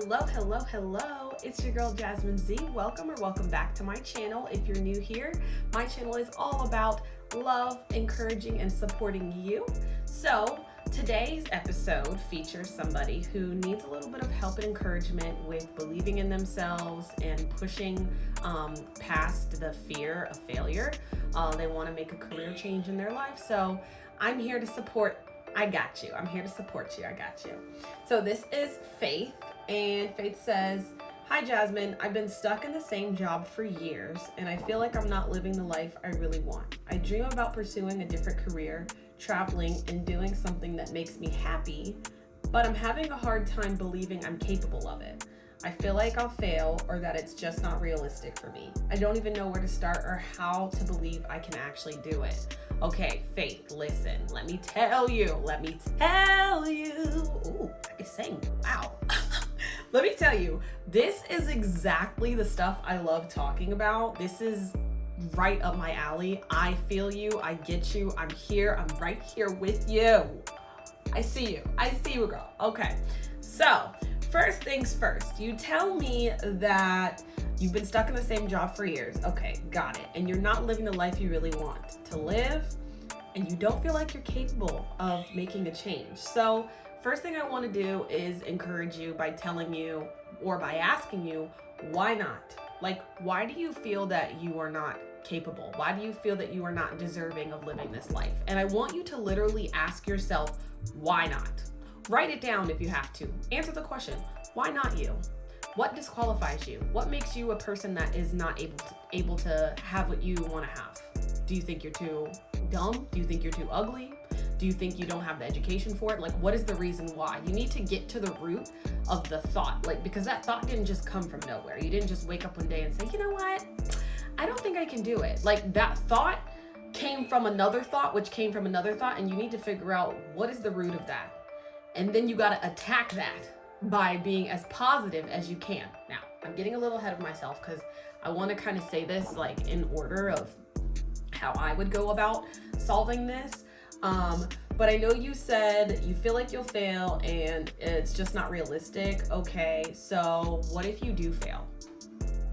Hello. It's your girl Jasmine Z. Welcome back to my channel. If you're new here, my channel is all about love, encouraging, and supporting you. So today's episode features somebody who needs a little bit of help and encouragement with believing in themselves and pushing past the fear of failure. They want to make a career change in their life. So I'm here to support. I got you. I'm here to support you. I got you. So this is Faith, and Faith says, "Hi Jasmine, I've been stuck in the same job for years, and I feel like I'm not living the life I really want. I dream about pursuing a different career, traveling, and doing something that makes me happy, but I'm having a hard time believing I'm capable of it. I feel like I'll fail or that it's just not realistic for me. I don't even know where to start or how to believe I can actually do it." Okay, Faith, listen, let me tell you. Ooh, I can sing, wow. Let me tell you, this is exactly the stuff I love talking about. This is right up my alley. I feel you, I get you, I'm here, I'm right here with you. I see you, girl. Okay, so first things first, you tell me that you've been stuck in the same job for years. Okay, got it. And you're not living the life you really want to live, and you don't feel like you're capable of making a change. So first thing I want to do is encourage you by telling you, or by asking you, why not? Like, why do you feel that you are not capable? Why do you feel that you are not deserving of living this life? And I want you to literally ask yourself, why not? Write it down if you have to. Answer the question, why not you? What disqualifies you? What makes you a person that is not able to have what you want to have? Do you think you're too dumb? Do you think you're too ugly? Do you think you don't have the education for it? Like, what is the reason why? You need to get to the root of the thought, like, because that thought didn't just come from nowhere. You didn't just wake up one day and say, you know what? I don't think I can do it. Like, that thought came from another thought, which came from another thought, and you need to figure out what is the root of that. And then you got to attack that by being as positive as you can. Now, I'm getting a little ahead of myself because I want to kind of say this like in order of how I would go about solving this. But I know you said you feel like you'll fail and it's just not realistic. Okay, so what if you do fail?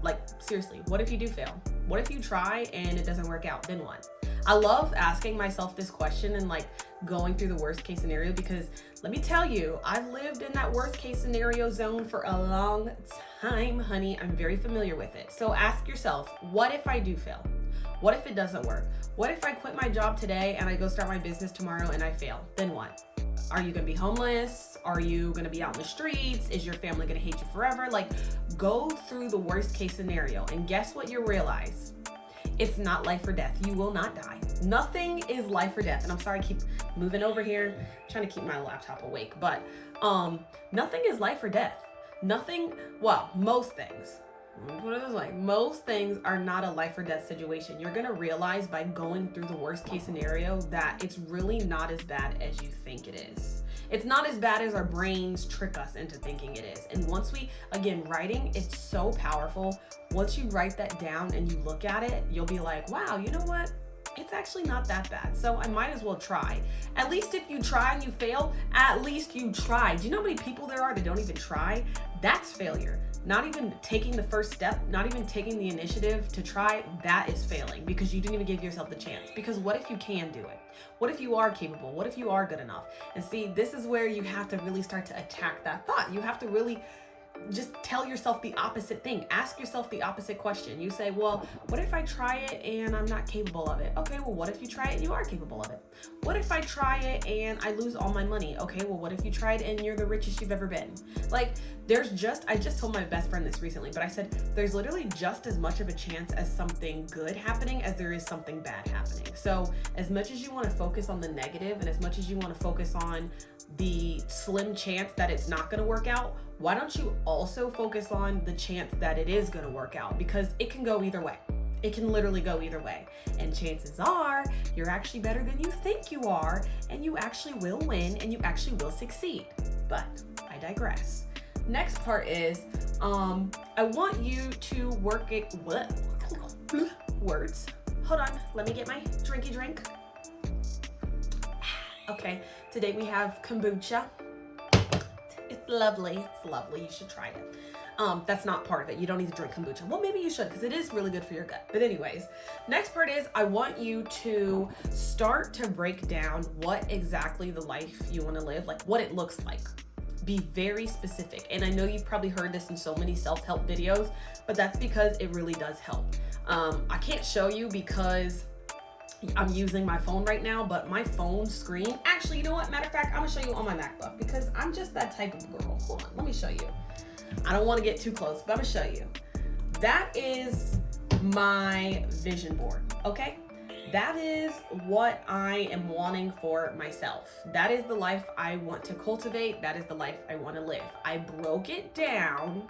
Like, seriously, what if you do fail? What if you try and it doesn't work out? Then what? I love asking myself this question and like going through the worst case scenario, because let me tell you, I've lived in that worst case scenario zone for a long time, honey. I'm very familiar with it. So ask yourself, what if I do fail? What if it doesn't work? What if I quit my job today and I go start my business tomorrow and I fail? Then what? Are you gonna be homeless? Are you gonna be out in the streets? Is your family gonna hate you forever? Like, go through the worst case scenario, and guess what you realize? It's not life or death. You will not die. Nothing is life or death. And I'm sorry, I keep moving over here, trying to keep my laptop awake, but nothing is life or death. Nothing, well, most things. What is this like? Most things are not a life or death situation. You're gonna realize by going through the worst case scenario that it's really not as bad as you think it is. It's not as bad as our brains trick us into thinking it is. And once we, again, writing, it's so powerful. Once you write that down and you look at it, you'll be like, wow, you know what? It's actually not that bad. So I might as well try. At least if you try and you fail, at least you tried. Do you know how many people there are that don't even try? That's failure. Not even taking the first step, not even taking the initiative to try, that is failing, because you didn't even give yourself the chance. Because what if you can do it? What if you are capable? What if you are good enough? And see, this is where you have to really start to attack that thought. You have to really just tell yourself the opposite thing. Ask yourself the opposite question. You say, well, what if I try it and I'm not capable of it? Okay, well, what if you try it and you are capable of it? What if I try it and I lose all my money? Okay, well, what if you tried and you're the richest you've ever been? Like, I just told my best friend this recently, but I said, there's literally just as much of a chance as something good happening as there is something bad happening. So as much as you want to focus on the negative and as much as you want to focus on the slim chance that it's not going to work out, why don't you also focus on the chance that it is going to work out? Because it can go either way. It can literally go either way. And chances are you're actually better than you think you are, and you actually will win, and you actually will succeed. But I digress. Next part is, I want you to work it, words. Hold on, let me get my drinky drink. Okay, today we have kombucha. It's lovely. It's lovely. You should try it. That's not part of it. You don't need to drink kombucha. Well, maybe you should, because it is really good for your gut. But anyways, next part is I want you to start to break down what exactly the life you want to live, like what it looks like. Be very specific. And I know you've probably heard this in so many self-help videos, but that's because it really does help. I can't show you because I'm using my phone right now, but my phone screen, actually, you know what? Matter of fact, I'm gonna show you on my MacBook because I'm just that type of girl. Hold on, let me show you. I don't want to get too close, but I'm gonna show you. That is my vision board, okay? That is what I am wanting for myself. That is the life I want to cultivate. That is the life I want to live. I broke it down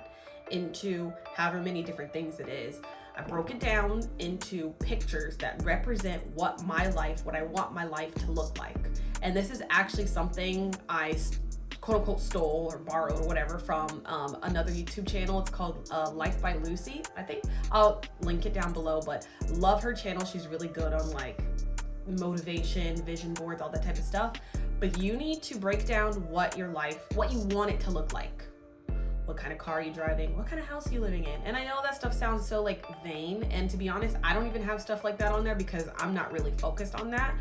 into however many different things it is. I broke it down into pictures that represent what I want my life to look like. And this is actually something I quote unquote stole or borrowed or whatever from another YouTube channel. It's called Life by Lucy, I think. I'll link it down below, but love her channel. She's really good on like motivation, vision boards, all that type of stuff. But you need to break down what you want it to look like. What kind of car are you driving? What kind of house are you living in? And I know that stuff sounds so like vain. And to be honest, I don't even have stuff like that on there because I'm not really focused on that.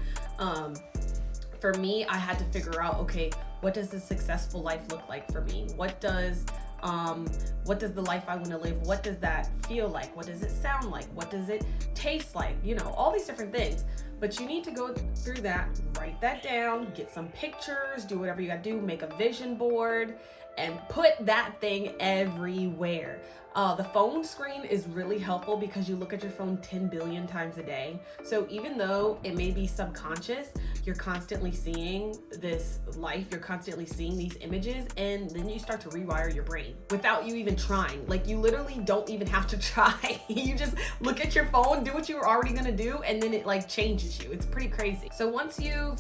For me, I had to figure out, okay, what does a successful life look like for me? What does the life I want to live, what does that feel like? What does it sound like? What does it taste like? You know, all these different things. But you need to go through that, write that down, get some pictures, do whatever you gotta do, make a vision board, and put that thing everywhere. The phone screen is really helpful because you look at your phone 10 billion times a day. So even though it may be subconscious, you're constantly seeing this life, you're constantly seeing these images, and then you start to rewire your brain without you even trying. Like you literally don't even have to try. You just look at your phone, do what you were already gonna do, and then it like changes you. It's pretty crazy. So once you've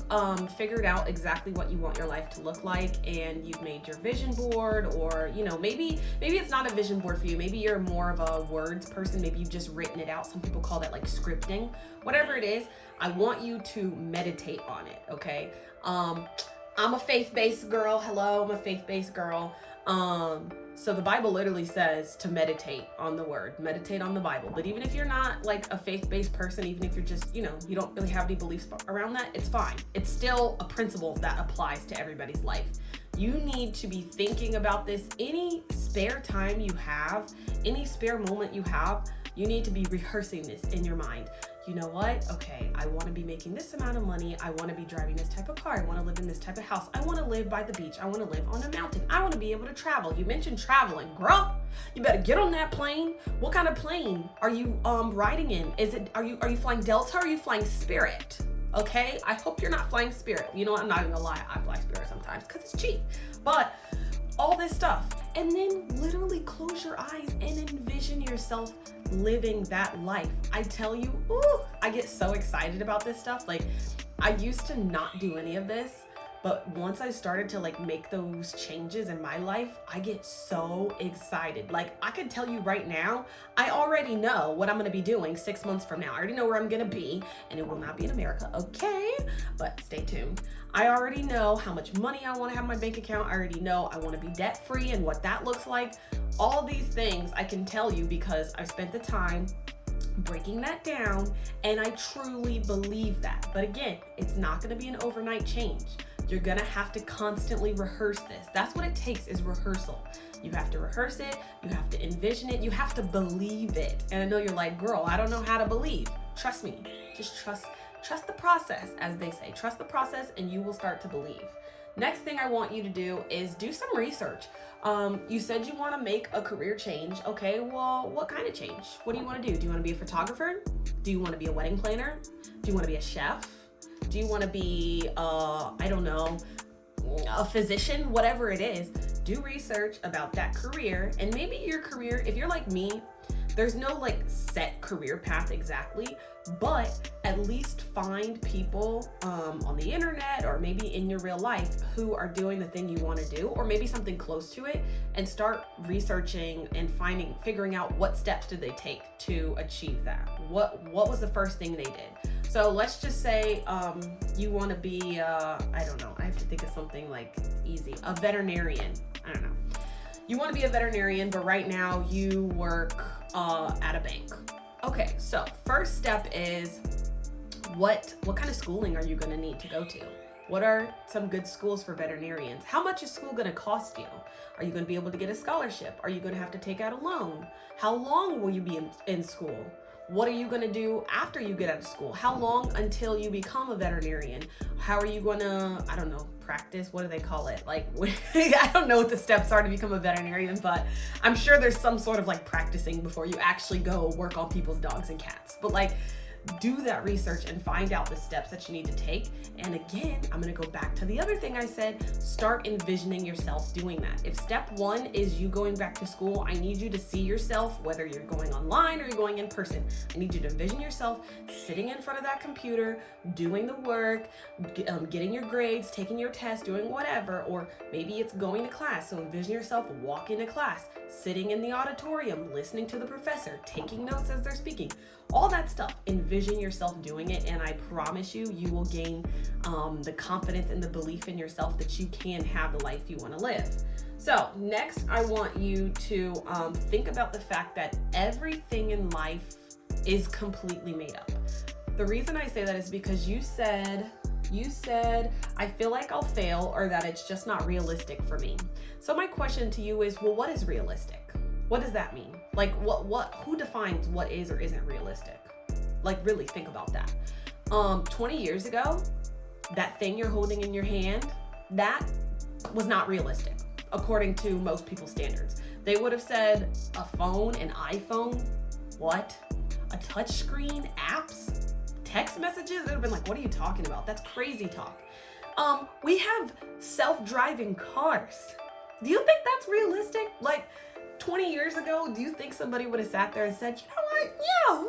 figured out exactly what you want your life to look like, and you've made your vision board, or you know, maybe it's not a vision board for you. Maybe you're more of a words person. Maybe you've just written it out. Some people call that like scripting. Whatever it is, I want you to meditate on it, okay? I'm a faith-based girl. Hello, I'm a faith-based girl. So the Bible literally says to meditate on the word, meditate on the Bible. But even if you're not like a faith-based person, even if you're just, you know, you don't really have any beliefs around that, it's fine. It's still a principle that applies to everybody's life. You need to be thinking about this any spare time you have, any spare moment you have. You need to be rehearsing this in your mind. You know what? Okay, I want to be making this amount of money. I want to be driving this type of car. I want to live in this type of house. I want to live by the beach. I want to live on a mountain. I want to be able to travel. You mentioned traveling. Girl, you better get on that plane. What kind of plane are you riding in? Are you flying Delta or are you flying Spirit? Okay, I hope you're not flying Spirit. You know what? I'm not even gonna lie. I fly Spirit sometimes because it's cheap. But all this stuff, and then literally close your eyes and envision yourself living that life. I tell you, ooh, I get so excited about this stuff. Like I used to not do any of this, but once I started to like make those changes in my life, I get so excited. Like I can tell you right now, I already know what I'm gonna be doing 6 months from now. I already know where I'm gonna be, and it will not be in America, okay? But stay tuned. I already know how much money I wanna have in my bank account. I already know I wanna be debt free and what that looks like. All these things I can tell you because I've spent the time breaking that down, and I truly believe that. But again, it's not gonna be an overnight change. You're gonna have to constantly rehearse this. That's what it takes, is rehearsal. You have to rehearse it, you have to envision it, you have to believe it. And I know you're like, girl, I don't know how to believe. Trust me, just trust the process, as they say. Trust the process and you will start to believe. Next thing I want you to do is do some research. You said you wanna make a career change. Okay, well, what kind of change? What do you wanna do? Do you wanna be a photographer? Do you wanna be a wedding planner? Do you wanna be a chef? Do you want to be, I don't know, a physician? Whatever it is, do research about that career. And maybe your career, if you're like me, there's no like set career path exactly, but at least find people on the internet or maybe in your real life who are doing the thing you want to do, or maybe something close to it, and start researching and figuring out what steps did they take to achieve that. What was the first thing they did? So let's just say you want to be, I don't know, I have to think of something like easy, a veterinarian. I don't know. You want to be a veterinarian, but right now you work at a bank. Okay, so first step is what kind of schooling are you going to need to go to? What are some good schools for veterinarians? How much is school going to cost you? Are you going to be able to get a scholarship? Are you going to have to take out a loan? How long will you be in school? What are you going to do after you get out of school? How long until you become a veterinarian? How are you going to, I don't know, practice? What do they call it? Like, I don't know what the steps are to become a veterinarian, but I'm sure there's some sort of like practicing before you actually go work on people's dogs and cats. But like, do that research and find out the steps that you need to take. And again, I'm going to go back to the other thing I said, start envisioning yourself doing that. If step one is you going back to school, I need you to see yourself, whether you're going online or you're going in person. I need you to envision yourself sitting in front of that computer, doing the work, getting your grades, taking your test, doing whatever, or maybe it's going to class. So envision yourself walking to class, sitting in the auditorium, listening to the professor, taking notes as they're speaking. All that stuff, envision yourself doing it, and I promise you, you will gain the confidence and the belief in yourself that you can have the life you want to live. So next, I want you to think about the fact that everything in life is completely made up. The reason I say that is because you said, I feel like I'll fail, or that it's just not realistic for me. So my question to you is, well, what is realistic? What does that mean? Like, who defines what is or isn't realistic? Like, really think about that. 20 years ago, that thing you're holding in your hand, that was not realistic, according to most people's standards. They would have said a phone, an iPhone, what? A touch screen, apps, text messages? They would have been like, what are you talking about? That's crazy talk. We have self-driving cars. Do you think that's realistic? Like, 20 years ago, do you think somebody would have sat there and said, you know what? Yeah,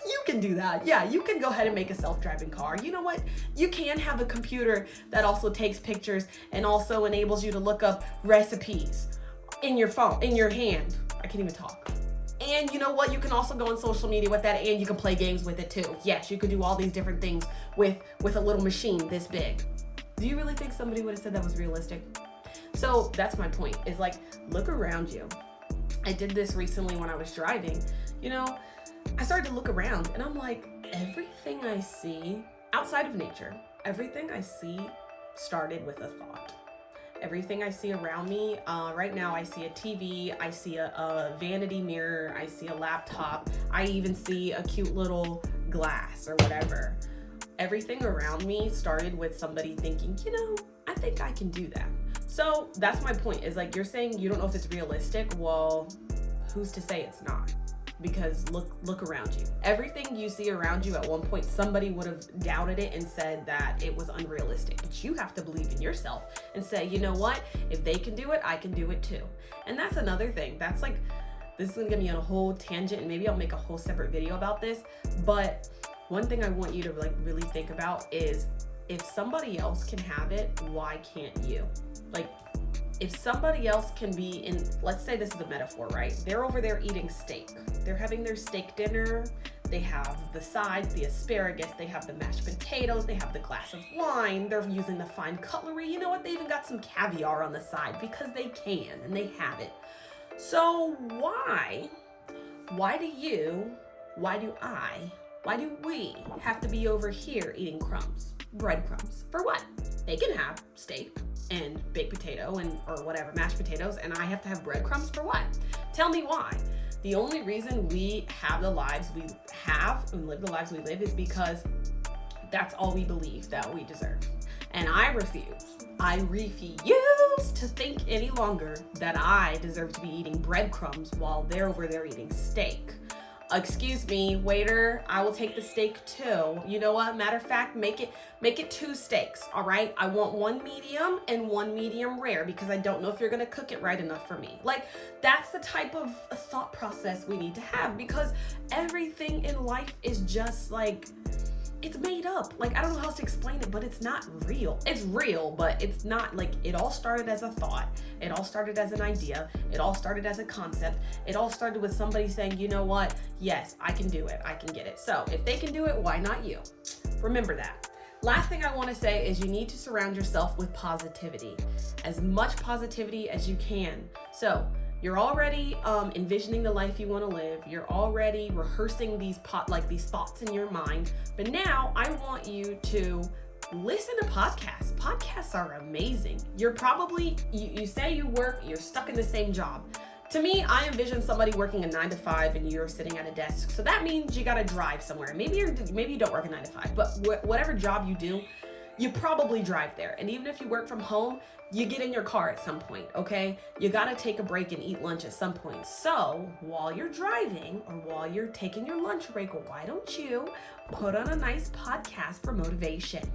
you can do that. Yeah, you can go ahead and make a self-driving car. You know what? You can have a computer that also takes pictures and also enables you to look up recipes in your phone, in your hand. I can't even talk. And you know what? You can also go on social media with that, and you can play games with it too. Yes, you could do all these different things with a little machine this big. Do you really think somebody would have said that was realistic? So that's my point, is like, look around you. I did this recently when I was driving. You know, I started to look around and I'm like, everything I see outside of nature, everything I see started with a thought. Everything I see around me, right now I see a TV, I see a vanity mirror, I see a laptop, I even see a cute little glass or whatever. Everything around me started with somebody thinking, you know, I think I can do that. So that's my point, is like, you're saying you don't know if it's realistic. Well, who's to say it's not? Because look around you. Everything you see around you, at one point, somebody would have doubted it and said that it was unrealistic. But you have to believe in yourself and say, you know what? If they can do it, I can do it too. And that's another thing. That's like, this is gonna get me on a whole tangent, and maybe I'll make a whole separate video about this. But one thing I want you to like really think about is, if somebody else can have it, why can't you? Like, if somebody else can be in, let's say this is a metaphor, right? They're over there eating steak. They're having their steak dinner. They have the sides, the asparagus, they have the mashed potatoes, they have the glass of wine, they're using the fine cutlery. You know what? They even got some caviar on the side because they can and they have it. So why do we have to be over here eating crumbs, breadcrumbs? For what? They can have steak and baked potato and or whatever, mashed potatoes, and I have to have breadcrumbs for what? Tell me why. The only reason we have the lives we have and live the lives we live is because that's all we believe that we deserve. And I refuse to think any longer that I deserve to be eating breadcrumbs while they're over there eating steak. Excuse me, waiter, I will take the steak too. You know what? Matter of fact, make it 2 steaks, all right? I want 1 medium and 1 medium rare because I don't know if you're gonna cook it right enough for me. Like, that's the type of thought process we need to have, because everything in life is just like, it's made up. Like, I don't know how else to explain it, but it's not real. It's real, but it's not. Like, it all started as a thought. It all started as an idea. It all started as a concept. It all started with somebody saying, you know what? Yes, I can do it. I can get it. So if they can do it, why not you? Remember that. Last thing I want to say is you need to surround yourself with positivity, as much positivity as you can. So you're already envisioning the life you want to live. You're already rehearsing these thoughts in your mind. But now I want you to listen to podcasts. Podcasts are amazing. You're probably, you say you work, you're stuck in the same job. To me, I envision somebody working a 9 to 5 and you're sitting at a desk. So that means you got to drive somewhere. Maybe you don't work a 9 to 5, but whatever job you do, you probably drive there. And even if you work from home, you get in your car at some point, okay? You got to take a break and eat lunch at some point. So while you're driving or while you're taking your lunch break, why don't you put on a nice podcast for motivation?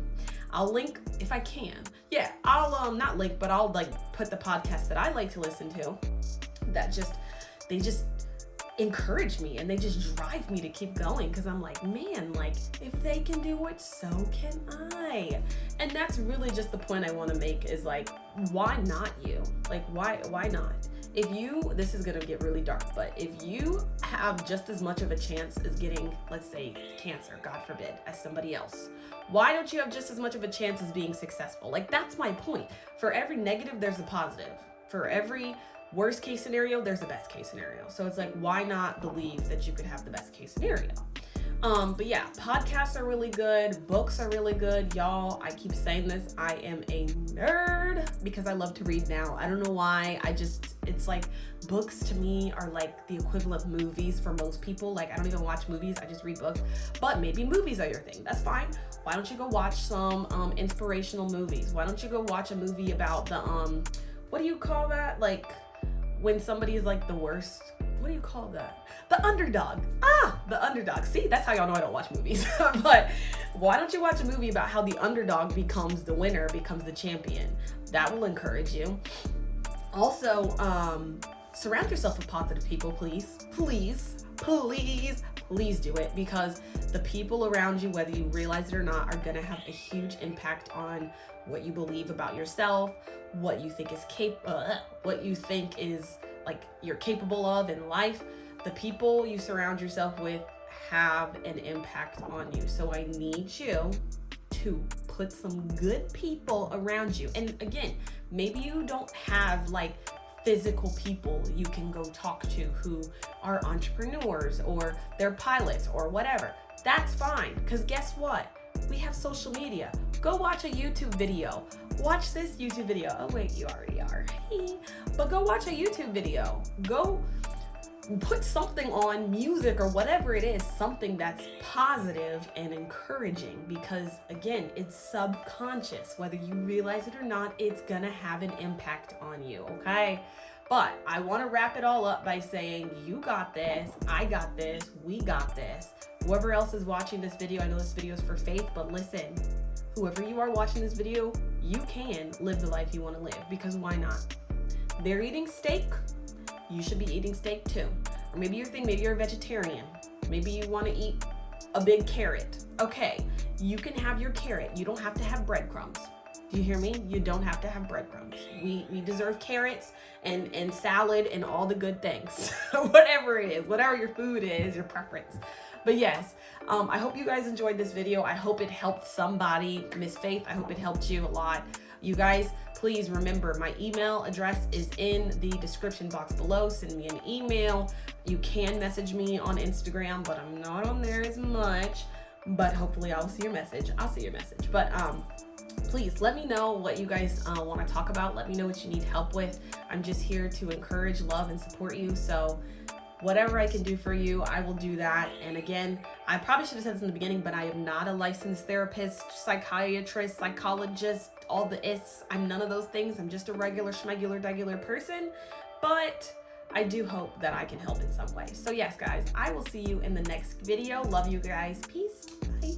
I'll link if I can. Yeah, I'll not link, but I'll put the podcast that I like to listen to that they just encourage me and they just drive me to keep going, because I'm like, man, like, if they can do it, so can I. And that's really just the point I want to make, is like, why not you? Like, why not? If you, this is going to get really dark, but if you have just as much of a chance as getting, let's say, cancer, God forbid, as somebody else, why don't you have just as much of a chance as being successful? Like, that's my point. For every negative, there's a positive. For every worst case scenario, there's a best case scenario. So it's like, why not believe that you could have the best case scenario? But yeah, podcasts are really good. Books are really good. Y'all, I keep saying this, I am a nerd because I love to read now. I don't know why. It's like, books to me are like the equivalent of movies for most people. Like, I don't even watch movies. I just read books. But maybe movies are your thing. That's fine. Why don't you go watch some inspirational movies? Why don't you go watch a movie about the, what do you call that? Like, when somebody is like the worst, what do you call that? The underdog. The underdog. See, that's how y'all know I don't watch movies. But why don't you watch a movie about how the underdog becomes the winner, becomes the champion? That will encourage you. Also, surround yourself with positive people, please. Please, please, please do it, because the people around you, whether you realize it or not, are going to have a huge impact on what you believe about yourself, what you think is like you're capable of in life. The people you surround yourself with have an impact on you. So I need you to put some good people around you. And again, maybe you don't have like physical people you can go talk to who are entrepreneurs or they're pilots or whatever. That's fine, because guess what? We have social media. Go watch a YouTube video. Watch this YouTube video. Oh wait, you already are. But go watch a YouTube video. Go put something on, music or whatever it is, something that's positive and encouraging, because again, it's subconscious. Whether you realize it or not, it's gonna have an impact on you, okay? But I want to wrap it all up by saying, you got this, I got this, we got this. Whoever else is watching this video, I know this video is for faith, but listen, whoever you are watching this video, you can live the life you want to live, because why not? They're eating steak, you should be eating steak too. Or maybe you're a vegetarian. Maybe you want to eat a big carrot. Okay, you can have your carrot. You don't have to have breadcrumbs. Do you hear me? You don't have to have breadcrumbs. We deserve carrots and salad and all the good things. Whatever it is, whatever your food is, your preference. But yes, I hope you guys enjoyed this video. I hope it helped somebody. Miss Faith, I hope it helped you a lot. You guys, please remember, my email address is in the description box below. Send me an email. You can message me on Instagram, but I'm not on there as much. But hopefully I'll see your message. I'll see your message. But please let me know what you guys want to talk about. Let me know what you need help with. I'm just here to encourage, love, and support you. So whatever I can do for you, I will do that. And again, I probably should have said this in the beginning, but I am not a licensed therapist, psychiatrist, psychologist, all the ists. I'm none of those things. I'm just a regular schmegular person. But I do hope that I can help in some way. So yes, guys, I will see you in the next video. Love you guys. Peace. Bye.